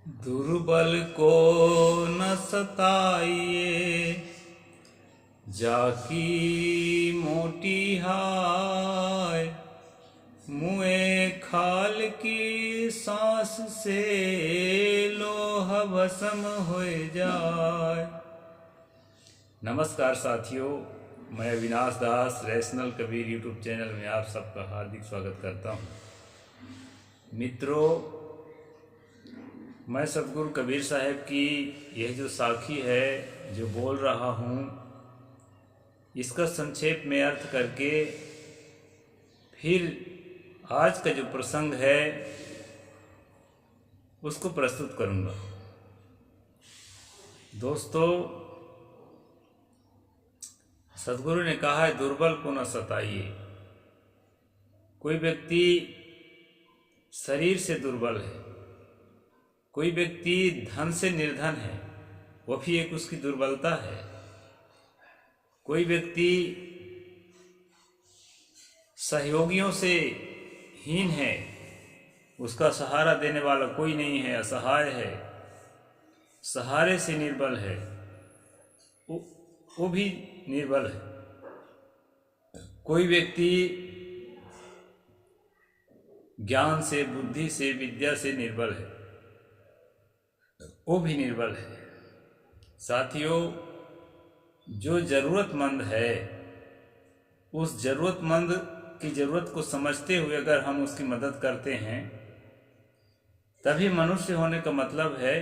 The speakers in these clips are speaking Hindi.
दुर्बल को न सताइए, जाकी मोटी हाय। मुए खाल की सांस से लोह भस्म हो जाए। नमस्कार साथियों, मैं अविनाश दास रैशनल कबीर यूट्यूब चैनल में आप सबका हार्दिक स्वागत करता हूँ। मित्रों, मैं सतगुरु कबीर साहब की यह जो साखी है जो बोल रहा हूँ, इसका संक्षेप में अर्थ करके फिर आज का जो प्रसंग है उसको प्रस्तुत करूँगा। दोस्तों, सतगुरु ने कहा है दुर्बल को न सताइए। कोई व्यक्ति शरीर से दुर्बल है, कोई व्यक्ति धन से निर्धन है, वो भी एक उसकी दुर्बलता है। कोई व्यक्ति सहयोगियों से हीन है, उसका सहारा देने वाला कोई नहीं है, असहाय है, सहारे से निर्बल है, वो भी निर्बल है। कोई व्यक्ति ज्ञान से, बुद्धि से, विद्या से निर्बल है, वो भी निर्बल है। साथियों, जो जरूरतमंद है, उस जरूरतमंद की जरूरत को समझते हुए अगर हम उसकी मदद करते हैं तभी मनुष्य होने का मतलब है।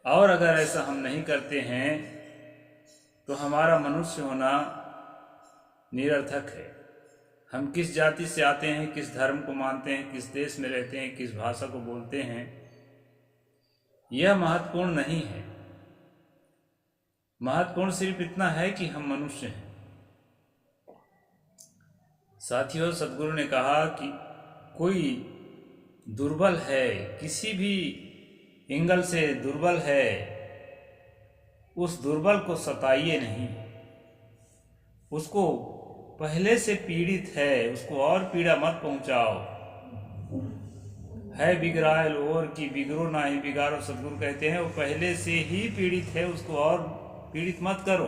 और अगर ऐसा हम नहीं करते हैं तो हमारा मनुष्य होना निरर्थक है। हम किस जाति से आते हैं, किस धर्म को मानते हैं, किस देश में रहते हैं, किस भाषा को बोलते हैं, यह महत्वपूर्ण नहीं है। महत्वपूर्ण सिर्फ इतना है कि हम मनुष्य हैं। साथियों, सतगुरु ने कहा कि कोई दुर्बल है, किसी भी एंगल से दुर्बल है, उस दुर्बल को सताइए नहीं। उसको पहले से पीड़ित है, उसको और पीड़ा मत पहुंचाओ। है बिगड़ायल और की बिगड़ो ना ही बिगाड़ो, सतगुरु कहते हैं। वो पहले से ही पीड़ित है, उसको और पीड़ित मत करो।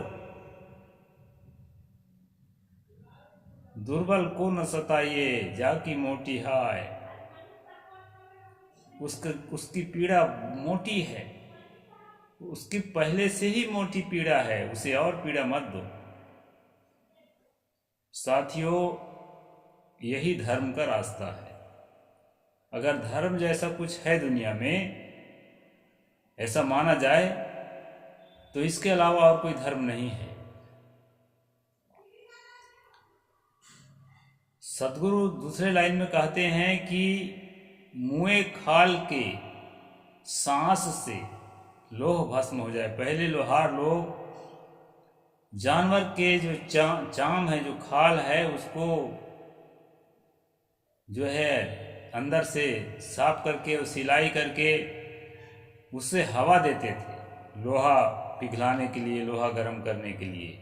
दुर्बल को न सताइए, जाकी मोटी हाय। उसकी पीड़ा मोटी है, उसकी पहले से ही मोटी पीड़ा है, उसे और पीड़ा मत दो। साथियों, यही धर्म का रास्ता है। अगर धर्म जैसा कुछ है दुनिया में, ऐसा माना जाए, तो इसके अलावा और कोई धर्म नहीं है। सतगुरु दूसरे लाइन में कहते हैं कि मुए खाल के सांस से लोह भस्म हो जाए। पहले लोहार लोग जानवर के जो चाम है, जो खाल है, उसको जो है अंदर से साफ करके और सिलाई करके उससे हवा देते थे, लोहा पिघलाने के लिए, लोहा गर्म करने के लिए।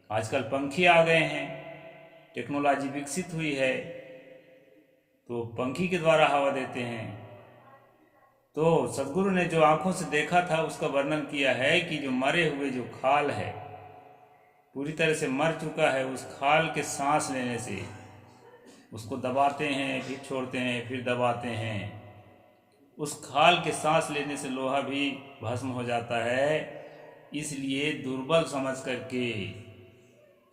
आजकल पंखे आ गए हैं, टेक्नोलॉजी विकसित हुई है, तो पंखी के द्वारा हवा देते हैं। तो सतगुरु ने जो आंखों से देखा था उसका वर्णन किया है कि जो मरे हुए जो खाल है, पूरी तरह से मर चुका है, उस खाल के सांस लेने से, उसको दबाते हैं, फिर छोड़ते हैं, फिर दबाते हैं, उस खाल के सांस लेने से लोहा भी भस्म हो जाता है। इसलिए दुर्बल समझ करके,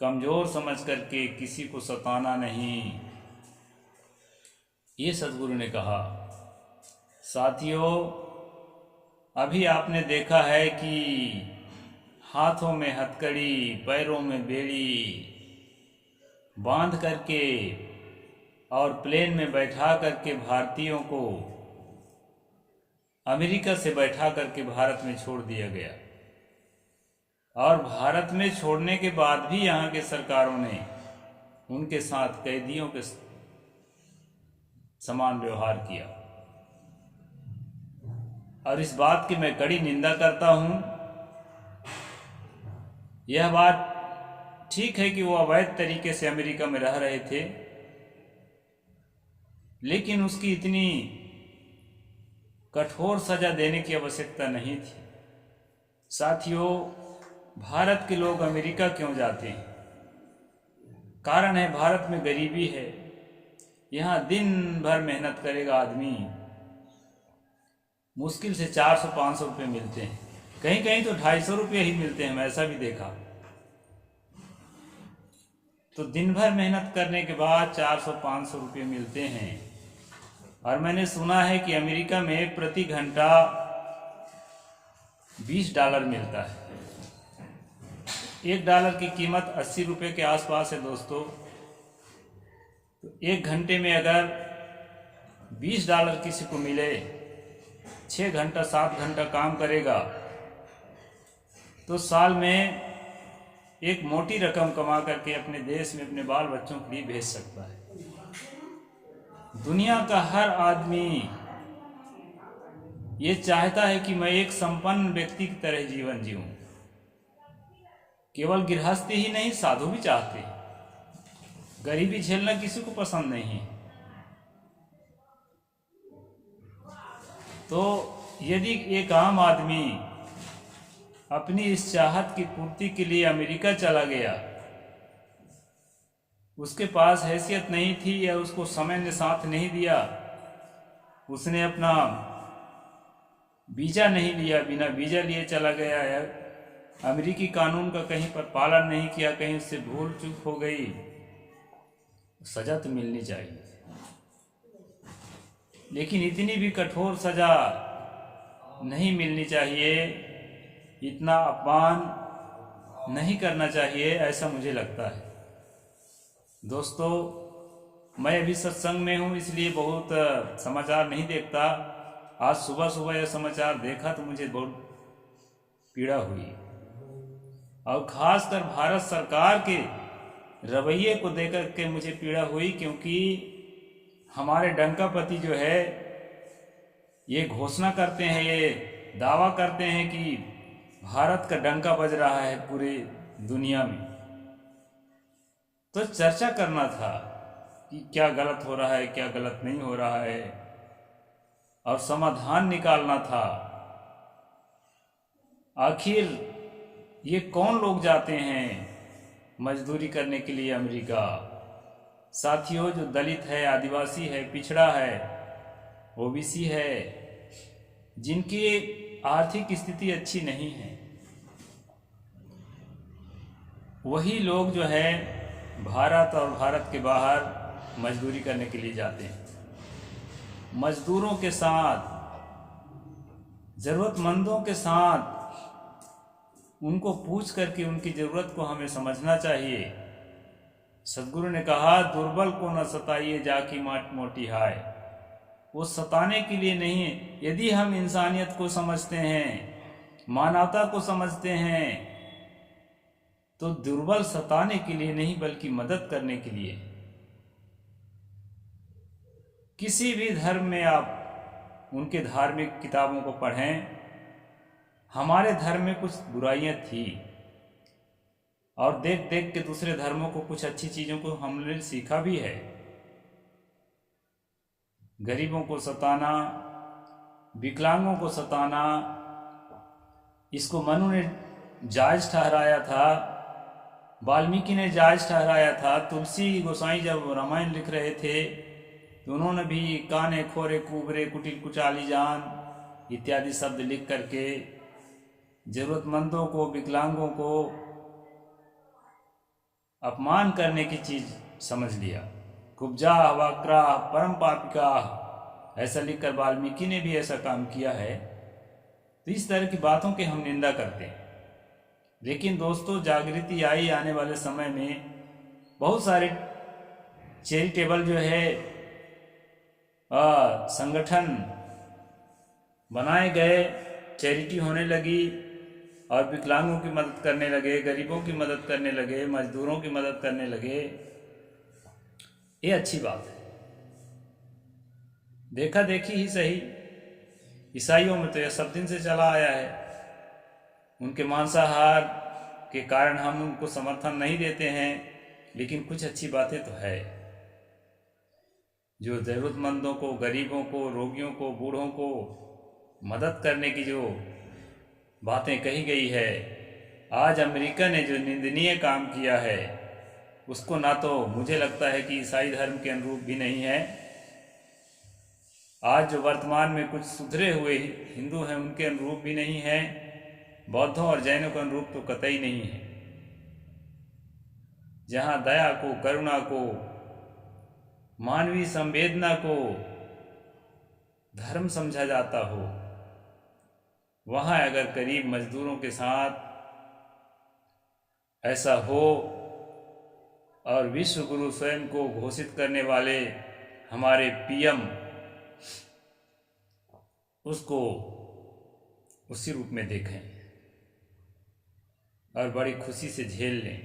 कमजोर समझ करके किसी को सताना नहीं, ये सतगुरु ने कहा। साथियों, अभी आपने देखा है कि हाथों में हथकड़ी, पैरों में बेड़ी बांध करके और प्लेन में बैठा करके भारतीयों को अमेरिका से बैठा करके भारत में छोड़ दिया गया। और भारत में छोड़ने के बाद भी यहाँ के सरकारों ने उनके साथ कैदियों के समान व्यवहार किया। और इस बात की मैं कड़ी निंदा करता हूँ। यह बात ठीक है कि वो अवैध तरीके से अमेरिका में रह रहे थे, लेकिन उसकी इतनी कठोर सजा देने की आवश्यकता नहीं थी। साथियों, भारत के लोग अमेरिका क्यों जाते हैं? कारण है भारत में गरीबी है। यहाँ दिन भर मेहनत करेगा आदमी, मुश्किल से 400-500 रुपये मिलते हैं, कहीं कहीं तो 250 रुपये ही मिलते हैं, मैं ऐसा भी देखा। तो दिन भर मेहनत करने के बाद 400-500 रुपये मिलते हैं। और मैंने सुना है कि अमेरिका में प्रति घंटा $20 मिलता है। $1 की कीमत 80 रुपये के आसपास है दोस्तों। तो 1 घंटे में अगर $20 किसी को मिले, 6 घंटा 7 घंटा काम करेगा, तो साल में एक मोटी रकम कमा करके अपने देश में अपने बाल बच्चों के लिए भेज सकता है। दुनिया का हर आदमी ये चाहता है कि मैं एक संपन्न व्यक्ति की तरह जीवन जीऊं। केवल गृहस्थी ही नहीं, साधु भी चाहते हैं। गरीबी झेलना किसी को पसंद नहीं है। तो यदि एक आम आदमी अपनी इस चाहत की पूर्ति के लिए अमेरिका चला गया, उसके पास हैसियत नहीं थी या उसको समय ने साथ नहीं दिया, उसने अपना वीज़ा नहीं लिया, बिना वीज़ा लिए चला गया, या अमेरिकी कानून का कहीं पर पालन नहीं किया, कहीं उससे भूल चूक हो गई, सज़ा तो मिलनी चाहिए। लेकिन इतनी भी कठोर सज़ा नहीं मिलनी चाहिए, इतना अपमान नहीं करना चाहिए, ऐसा मुझे लगता है। दोस्तों, मैं अभी सत्संग में हूँ, इसलिए बहुत समाचार नहीं देखता। आज सुबह सुबह यह समाचार देखा तो मुझे बहुत पीड़ा हुई, और ख़ासकर भारत सरकार के रवैये को देख के मुझे पीड़ा हुई, क्योंकि हमारे डंकापति जो है ये घोषणा करते हैं, ये दावा करते हैं कि भारत का डंका बज रहा है पूरी दुनिया में। तो चर्चा करना था कि क्या गलत हो रहा है, क्या गलत नहीं हो रहा है, और समाधान निकालना था। आखिर ये कौन लोग जाते हैं मजदूरी करने के लिए अमेरिका? साथियों, जो दलित है, आदिवासी है, पिछड़ा है, ओबीसी है, जिनकी आर्थिक स्थिति अच्छी नहीं है, वही लोग जो है भारत और भारत के बाहर मजदूरी करने के लिए जाते हैं। मजदूरों के साथ, ज़रूरतमंदों के साथ उनको पूछ करके उनकी ज़रूरत को हमें समझना चाहिए। सद्गुरु ने कहा, दुर्बल को न सताइए जाकी मोटी हाय। वो सताने के लिए नहीं है। यदि हम इंसानियत को समझते हैं, मानवता को समझते हैं, तो दुर्बल सताने के लिए नहीं बल्कि मदद करने के लिए। किसी भी धर्म में आप उनके धार्मिक किताबों को पढ़ें, हमारे धर्म में कुछ बुराइयां थी, और देख देख के दूसरे धर्मों को कुछ अच्छी चीज़ों को हमने सीखा भी है। गरीबों को सताना, विकलांगों को सताना, इसको मनु ने जायज़ ठहराया था, वाल्मीकि ने जायज़ ठहराया था। तुलसी गोसाई जब रामायण लिख रहे थे तो उन्होंने भी काने खोरे कुबरे कुटिल कुचाली जान इत्यादि शब्द लिख करके ज़रूरतमंदों को, विकलांगों को अपमान करने की चीज़ समझ लिया। कुब्जा वक्रा परम पापिका, ऐसा लिखकर वाल्मीकि ने भी ऐसा काम किया है। तो इस तरह की बातों की हम निंदा करते हैं। लेकिन दोस्तों, जागृति आई, आने वाले समय में बहुत सारे चैरिटेबल जो है संगठन बनाए गए, चैरिटी होने लगी, और विकलांगों की मदद करने लगे, गरीबों की मदद करने लगे, मजदूरों की मदद करने लगे। ये अच्छी बात है। देखा देखी ही सही, ईसाइयों में तो यह सब दिन से चला आया है। उनके मांसाहार के कारण हम उनको समर्थन नहीं देते हैं, लेकिन कुछ अच्छी बातें तो है। जो ज़रूरतमंदों को, गरीबों को, रोगियों को, बूढ़ों को मदद करने की जो बातें कही गई है, आज अमेरिका ने जो निंदनीय काम किया है उसको ना तो मुझे लगता है कि ईसाई धर्म के अनुरूप भी नहीं है। आज जो वर्तमान में कुछ सुधरे हुए हिंदू हैं उनके अनुरूप भी नहीं है, बौद्धों और जैनों के अनुरूप तो कतई नहीं है। जहाँ दया को, करुणा को, मानवीय संवेदना को धर्म समझा जाता हो, वहाँ अगर गरीब मजदूरों के साथ ऐसा हो और विश्व गुरु स्वयं को घोषित करने वाले हमारे पीएम उसको उसी रूप में देखें और बड़ी खुशी से झेल लें,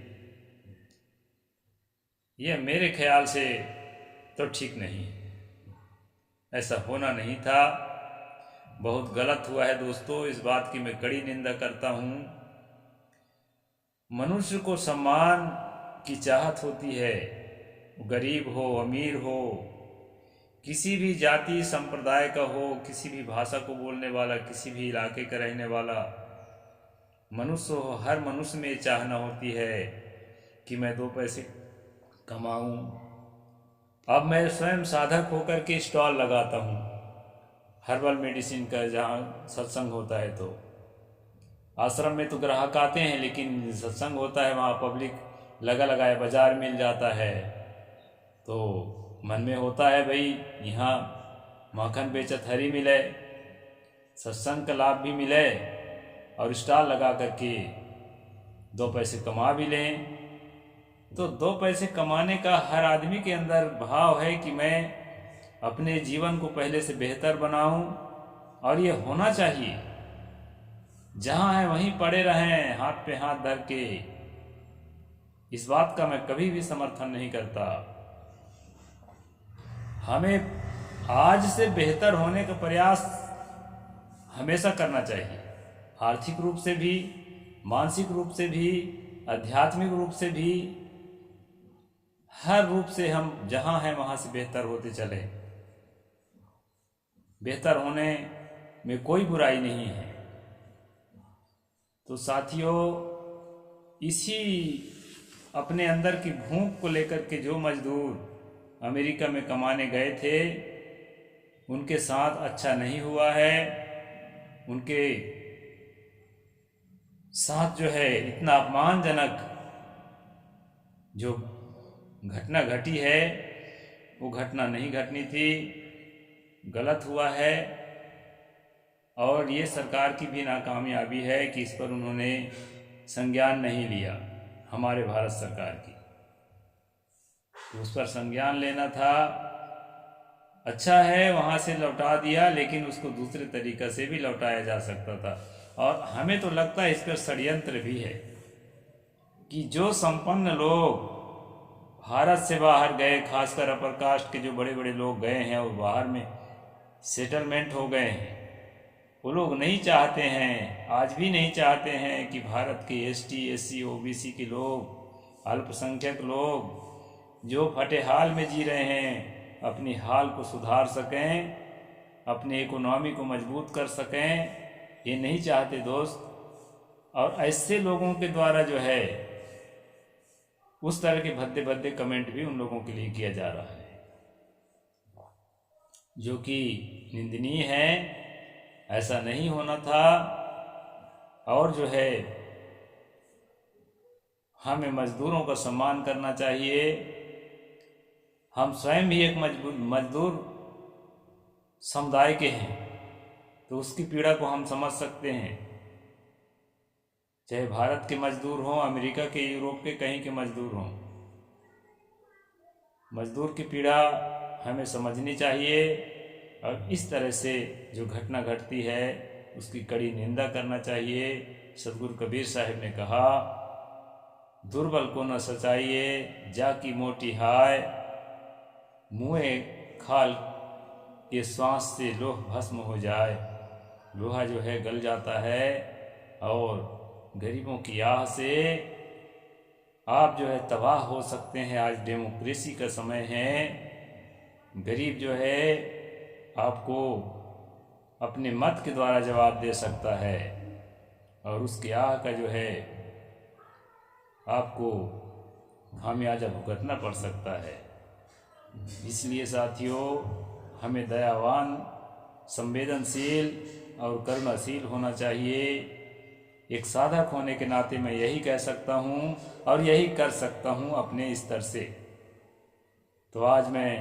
यह मेरे ख्याल से तो ठीक नहीं है। ऐसा होना नहीं था, बहुत गलत हुआ है दोस्तों, इस बात की मैं कड़ी निंदा करता हूँ। मनुष्य को सम्मान की चाहत होती है, गरीब हो, अमीर हो, किसी भी जाति संप्रदाय का हो, किसी भी भाषा को बोलने वाला, किसी भी इलाके का रहने वाला मनुष्य हो, हर मनुष्य में चाहना होती है कि मैं 2 पैसे कमाऊं। अब मैं स्वयं साधक होकर के स्टॉल लगाता हूँ हर्बल मेडिसिन का, जहाँ सत्संग होता है तो आश्रम में तो ग्राहक आते हैं, लेकिन सत्संग होता है वहाँ पब्लिक लगा लगाए, बाजार मिल जाता है, तो मन में होता है भाई यहाँ माखन बेचत हरी मिले, सत्संग का लाभ भी मिले और स्टॉल लगा करके 2 पैसे कमा भी लें। तो 2 पैसे कमाने का हर आदमी के अंदर भाव है कि मैं अपने जीवन को पहले से बेहतर बनाऊं, और ये होना चाहिए। जहां है वहीं पड़े रहें हाथ पे हाथ धर के, इस बात का मैं कभी भी समर्थन नहीं करता। हमें आज से बेहतर होने का प्रयास हमेशा करना चाहिए, आर्थिक रूप से भी, मानसिक रूप से भी, आध्यात्मिक रूप से भी, हर रूप से हम जहां हैं वहां से बेहतर होते चले। बेहतर होने में कोई बुराई नहीं है। तो साथियों, इसी अपने अंदर की भूख को लेकर के जो मजदूर अमेरिका में कमाने गए थे, उनके साथ अच्छा नहीं हुआ है। उनके साथ जो है इतना अपमानजनक जो घटना घटी है, वो घटना नहीं घटनी थी, गलत हुआ है। और ये सरकार की भी नाकामयाबी है कि इस पर उन्होंने संज्ञान नहीं लिया, हमारे भारत सरकार की। तो उस पर संज्ञान लेना था। अच्छा है वहाँ से लौटा दिया, लेकिन उसको दूसरे तरीक़े से भी लौटाया जा सकता था। और हमें तो लगता है इस पर षड्यंत्र भी है कि जो संपन्न लोग भारत से बाहर गए, खासकर अपर कास्ट के जो बड़े बड़े लोग गए हैं और बाहर में सेटलमेंट हो गए हैं, वो लोग नहीं चाहते हैं, आज भी नहीं चाहते हैं कि भारत के एसटी, एससी, ओबीसी के लोग, अल्पसंख्यक लोग जो फटे हाल में जी रहे हैं, अपनी हाल को सुधार सकें, अपनी इकोनॉमी को मजबूत कर सकें, ये नहीं चाहते दोस्त। और ऐसे लोगों के द्वारा जो है उस तरह के भद्दे भद्दे कमेंट भी उन लोगों के लिए किया जा रहा है, जो कि निंदनीय है। ऐसा नहीं होना था। और जो है हमें मजदूरों का सम्मान करना चाहिए। हम स्वयं भी एक मजदूर समुदाय के हैं, तो उसकी पीड़ा को हम समझ सकते हैं। चाहे भारत के मजदूर हों, अमेरिका के, यूरोप के, कहीं के मजदूर हों, मजदूर की पीड़ा हमें समझनी चाहिए। और इस तरह से जो घटना घटती है उसकी कड़ी निंदा करना चाहिए। सदगुरु कबीर साहब ने कहा, दुर्बल को न सचाइए, जाकी मोटी हाय, मुँहे खाल के श्वास से लोह भस्म हो जाए। लोहा जो है गल जाता है, और गरीबों की आह से आप जो है तबाह हो सकते हैं। आज डेमोक्रेसी का समय है, गरीब जो है आपको अपने मत के द्वारा जवाब दे सकता है और उसके आह का जो है आपको खामियाजा भुगतना पड़ सकता है। इसलिए साथियों, हमें दयावान, संवेदनशील और करुणाशील होना चाहिए। एक साधक होने के नाते मैं यही कह सकता हूँ और यही कर सकता हूँ अपने स्तर से। तो आज मैं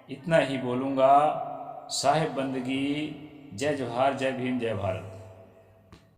इतना ही बोलूँगा। साहिब बंदगी, जय जोहार, जय भीम, जय भारत।